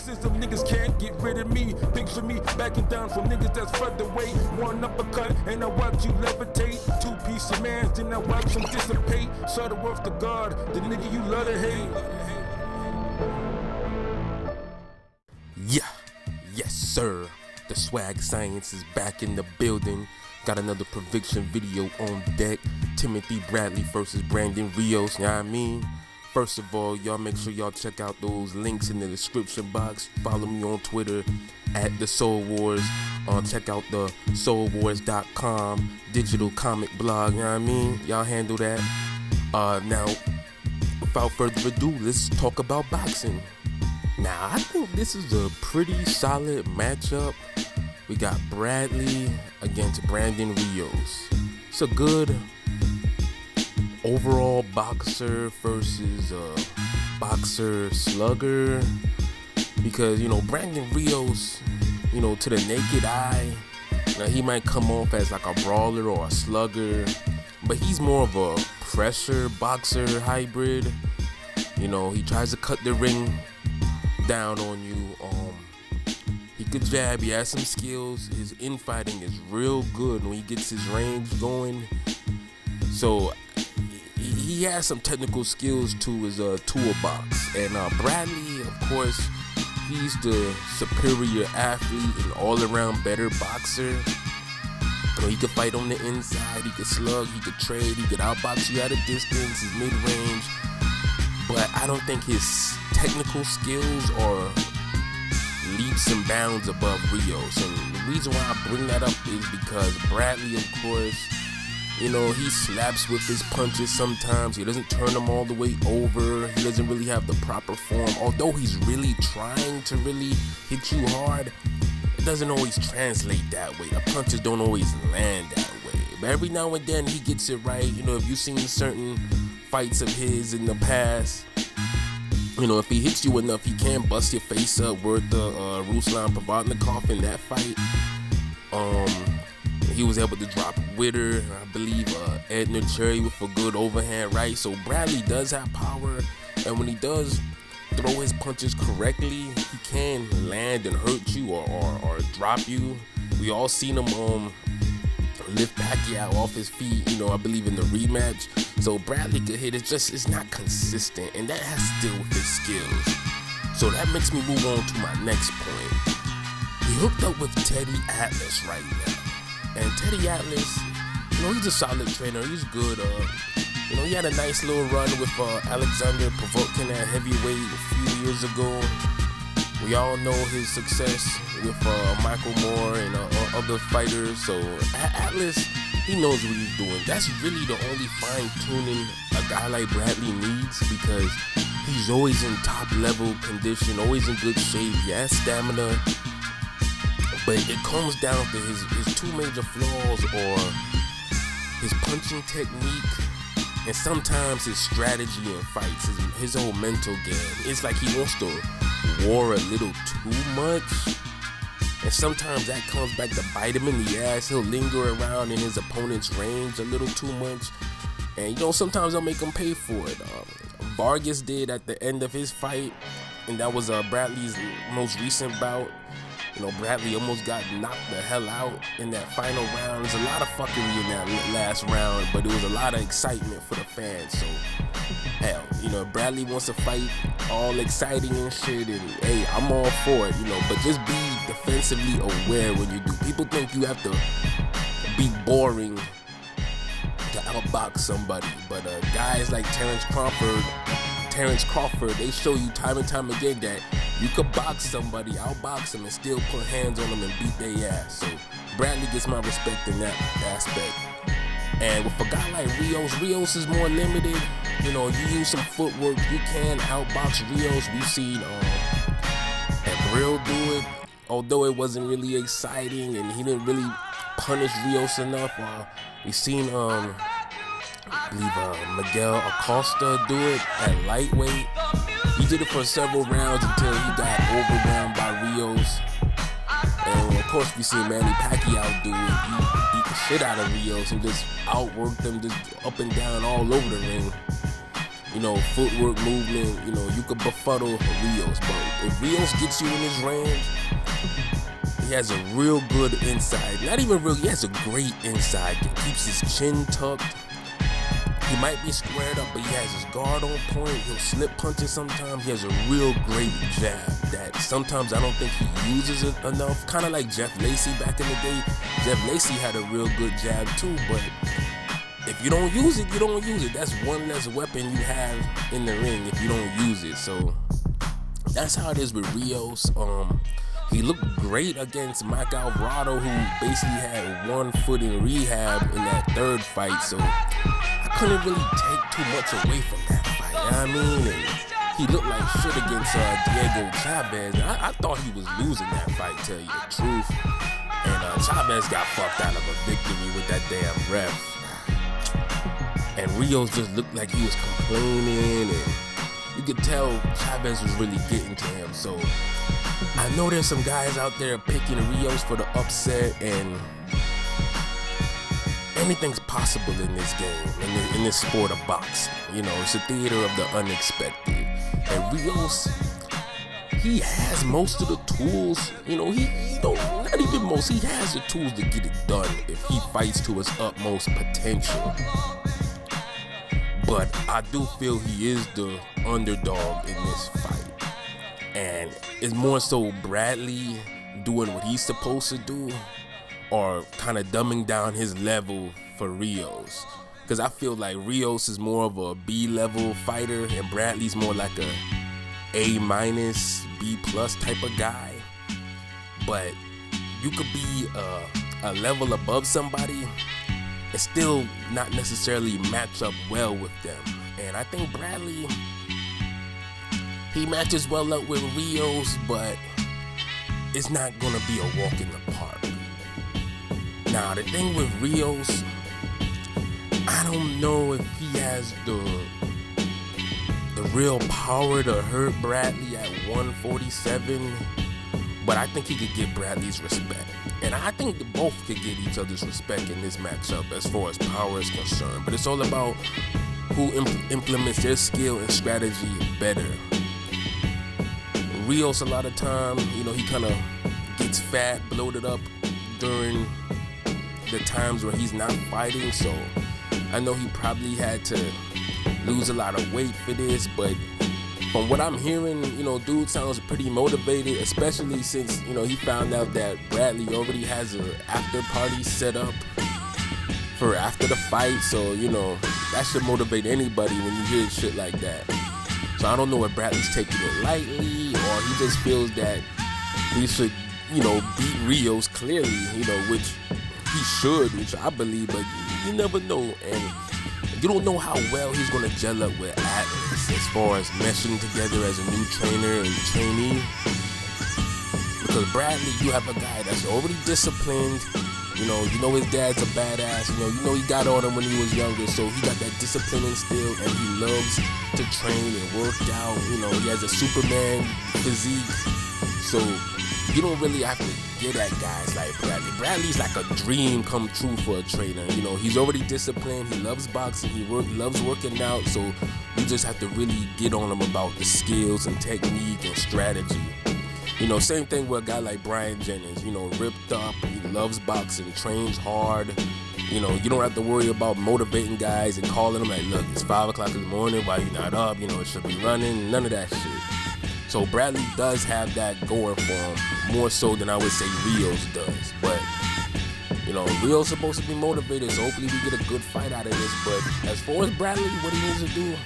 Racism, niggas can't get rid of me. Picture me backing down from niggas that's featherweight. One uppercut and I watch you levitate. Two-piece of man, then I watch them dissipate. Saw the worth to God, the nigga you love to hate. Yeah, yes sir. The swag science is back in the building. Got another conviction video on deck. Timothy Bradley versus Brandon Rios, you know what I mean? First of all, y'all make sure y'all check out those links in the description box. Follow me on Twitter at The Soul Wars. Check out the soulwars.com digital comic blog, you know what I mean? Y'all handle that. Now, without further ado, let's talk about boxing. Now, I think this is a pretty solid matchup. We got Bradley against Brandon Rios. It's a good overall boxer versus boxer slugger, because Brandon Rios, to the naked eye, he might come off as like a brawler or a slugger, but he's more of a pressure boxer hybrid. He tries to cut the ring down on you. He could jab, he has some skills. His infighting is real good when he gets his range going. So he has some technical skills to his toolbox. And Bradley, of course, he's the superior athlete and all-around better boxer. He could fight on the inside, he could slug, he could trade, he could outbox you at a distance, his mid-range. But I don't think his technical skills are leaps and bounds above Rios. And the reason why I bring that up is because Bradley, of course, he slaps with his punches sometimes. He doesn't turn them all the way over. He doesn't really have the proper form. Although he's really trying to really hit you hard, it doesn't always translate that way. The punches don't always land that way. But every now and then he gets it right. If you've seen certain fights of his in the past, if he hits you enough, he can bust your face up. Word to Ruslan Provodnikov in that fight. He was able to drop Witter, I believe Edna Cherry with a good overhand right. So Bradley does have power, and when he does throw his punches correctly, he can land and hurt you or drop you. We all seen him lift Pacquiao off his feet, I believe in the rematch. So Bradley could hit, it's not consistent, and that has to do with his skills. So that makes me move on to my next point. He hooked up with Teddy Atlas right now. And Teddy Atlas, he's a solid trainer, he's good. He had a nice little run with Alexander Povetkin at heavyweight a few years ago. We all know his success with Michael Moore and other fighters. So Atlas, he knows what he's doing. That's really the only fine-tuning a guy like Bradley needs, because he's always in top-level condition, always in good shape. He has stamina. But it comes down to his two major flaws, or his punching technique, and sometimes his strategy in fights, his whole mental game. It's like he wants to war a little too much, and sometimes that comes back to bite him in the ass. He'll linger around in his opponent's range a little too much, and sometimes they'll make him pay for it. Vargas did at the end of his fight, and that was Bradley's most recent bout. Bradley almost got knocked the hell out in that final round. There's a lot of fuckery in that last round, but there was a lot of excitement for the fans. So, hell, Bradley wants to fight all exciting and shit, and hey, I'm all for it, but just be defensively aware when you do. People think you have to be boring to outbox somebody, but guys like Terrence Crawford, they show you time and time again that you could box somebody, outbox them, and still put hands on them and beat their ass. So Bradley gets my respect in that aspect. And with a guy like Rios is more limited. You use some footwork, you can outbox Rios. We've seen Abril do it, although it wasn't really exciting and he didn't really punish Rios enough. We've seen I believe Miguel Acosta do it at lightweight. He did it for several rounds until he got overwhelmed by Rios. And of course we seen Manny Pacquiao do it. He beat the shit out of Rios and just outworked them just up and down all over the ring. footwork movement, you could befuddle Rios. But if Rios gets you in his range, he has a real good inside. Not even real, he has a great inside. He keeps his chin tucked. He might be squared up, but he has his guard on point. He'll slip punches sometimes. He has a real great jab that sometimes I don't think he uses it enough. Kind of like Jeff Lacy back in the day. Jeff Lacy had a real good jab too, but if you don't use it, you don't use it. That's one less weapon you have in the ring if you don't use it. So that's how it is with Rios. He looked great against Mike Alvarado, who basically had 1 foot in rehab in that third fight. So I couldn't really take too much away from that fight. You know what I mean? And he looked like shit against Diego Chavez. I thought he was losing that fight, tell you the truth. And Chavez got fucked out of a victory with that damn ref. And Rios just looked like he was complaining, and you could tell Chavez was really getting to him. So I know there's some guys out there picking Rios for the upset, and anything's possible in this game, in this sport of boxing. It's a theater of the unexpected. And Rios, he has most of the tools. Not even most. He has the tools to get it done if he fights to his utmost potential. But I do feel he is the underdog in this fight. And it's more so Bradley doing what he's supposed to do, or kind of dumbing down his level for Rios. Because I feel like Rios is more of a B-level fighter, and Bradley's more like a A-, B+ type of guy. But you could be a level above somebody and still not necessarily match up well with them. And I think Bradley, he matches well up with Rios, but it's not gonna be a walk in the park. Now, the thing with Rios, I don't know if he has the real power to hurt Bradley at 147, but I think he could get Bradley's respect. And I think they both could get each other's respect in this matchup as far as power is concerned. But it's all about who implements their skill and strategy better. Rios, a lot of time, he kind of gets fat, bloated up during the times where he's not fighting. So I know he probably had to lose a lot of weight for this, but from what I'm hearing, dude sounds pretty motivated, especially since, he found out that Bradley already has an after party set up for after the fight. So, that should motivate anybody when you hear shit like that. So I don't know if Bradley's taking it lightly, or he just feels that he should, beat Rios clearly, which he should, which I believe, but you never know. And you don't know how well he's going to gel up with Atlas as far as meshing together as a new trainer and trainee. Because Bradley, you have a guy that's already disciplined. You know his dad's a badass. He got on him when he was younger, so he got that discipline instilled, and he loves to train and work out. He has a Superman physique, so you don't really have to get at guys like Bradley. Bradley's like a dream come true for a trainer. He's already disciplined. He loves boxing. He loves working out. So you just have to really get on him about the skills and technique and strategy. Same thing with a guy like Brian Jennings. Ripped up. He loves boxing. Trains hard. You don't have to worry about motivating guys and calling them like, look, it's 5 o'clock in the morning. Why you not up? It should be running. None of that shit. So Bradley does have that going for him, more so than I would say Rios does. But, Rios supposed to be motivated, so hopefully we get a good fight out of this. But as far as Bradley, what he needs to do,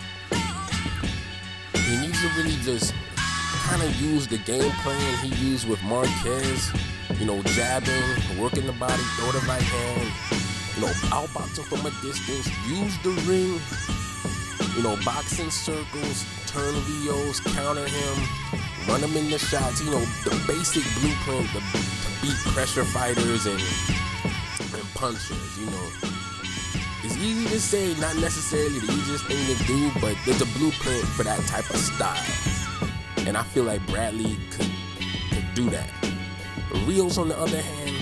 he needs to really just kind of use the game plan he used with Marquez, jabbing, working the body, throw the right hand, outboxing from a distance, use the ring, boxing circles, turn Rios, counter him, run him in the shots, the basic blueprint to beat pressure fighters and punchers, It's easy to say, not necessarily the easiest thing to do, but there's a blueprint for that type of style. And I feel like Bradley could do that. But Rios, on the other hand,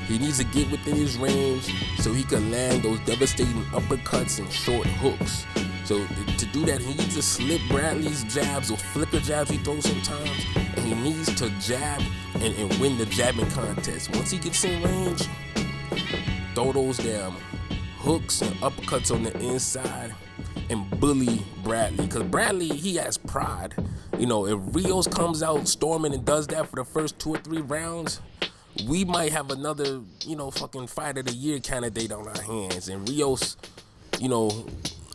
he needs to get within his range so he can land those devastating uppercuts and short hooks. So to do that, he needs to slip Bradley's jabs or flicker jabs he throws sometimes, and he needs to jab and win the jabbing contest. Once he gets in range, throw those damn hooks and uppercuts on the inside and bully Bradley. Because Bradley, he has pride. You know, if Rios comes out storming and does that for the first 2 or 3 rounds, we might have another, you know, fucking fight of the year candidate on our hands. And Rios, you know,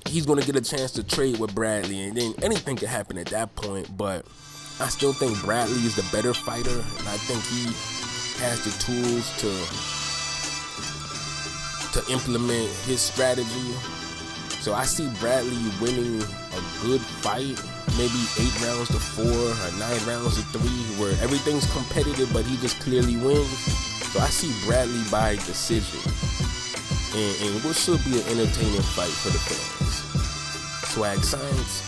he's going to get a chance to trade with Bradley, and then anything could happen at that point. But I still think Bradley is the better fighter, and I think he has the tools to implement his strategy. So I see Bradley winning a good fight, maybe 8 rounds to 4 or 9 rounds to 3, where everything's competitive, but he just clearly wins. So I see Bradley by decision, and what should be an entertaining fight for the fans. Swag Science.